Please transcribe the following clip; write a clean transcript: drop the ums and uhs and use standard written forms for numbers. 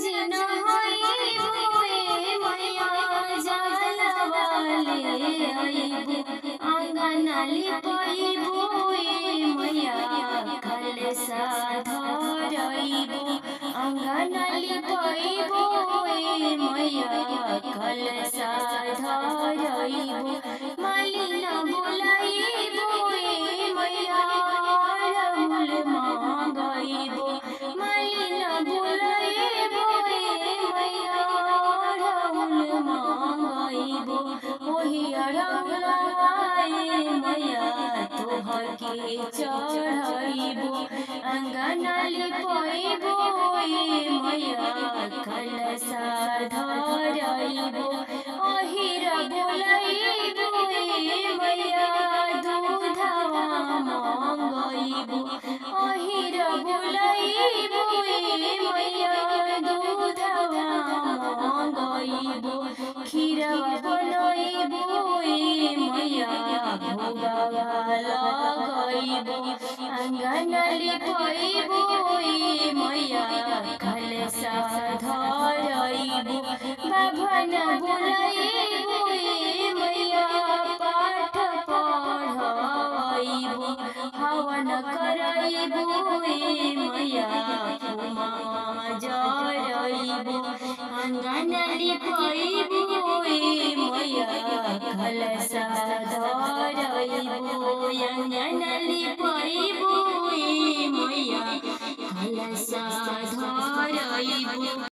जिन होइबो ए मैया जलवाले आइबो आंगनाली पाइबो ए मैया कलसा धरइबो आंगनाली पाइबो ए मैया कलसा धरइबो मालिन बोलाइबो ए मैया रमुल मांगइबो मालिन बोलाइबो ए मैया रमुल मांगइबो ओही रमुलाए मैया तोहके चढ़इबो आंगनाली पाइबो ए मैया कलसा धरइबो ओहिर बोलाइबो ए मैया दूधवा मांगइबो ओहिर बोलाइबो ए मैया दूधवा मांगइबो खीरवा बनइबो ए मैया भोगवा लगइबो आंगनाली पाइबो ए मैया कलसा धरइबो बाभन बोलाइबो ए मैया पाठ पढ़इबो हवन करइबो ए मैया फुमा जरइबो आंगनाली पाइबो ए मैया कलसा धरइबो आंगनाली पाइबो ए मैया कलसा धरइबो।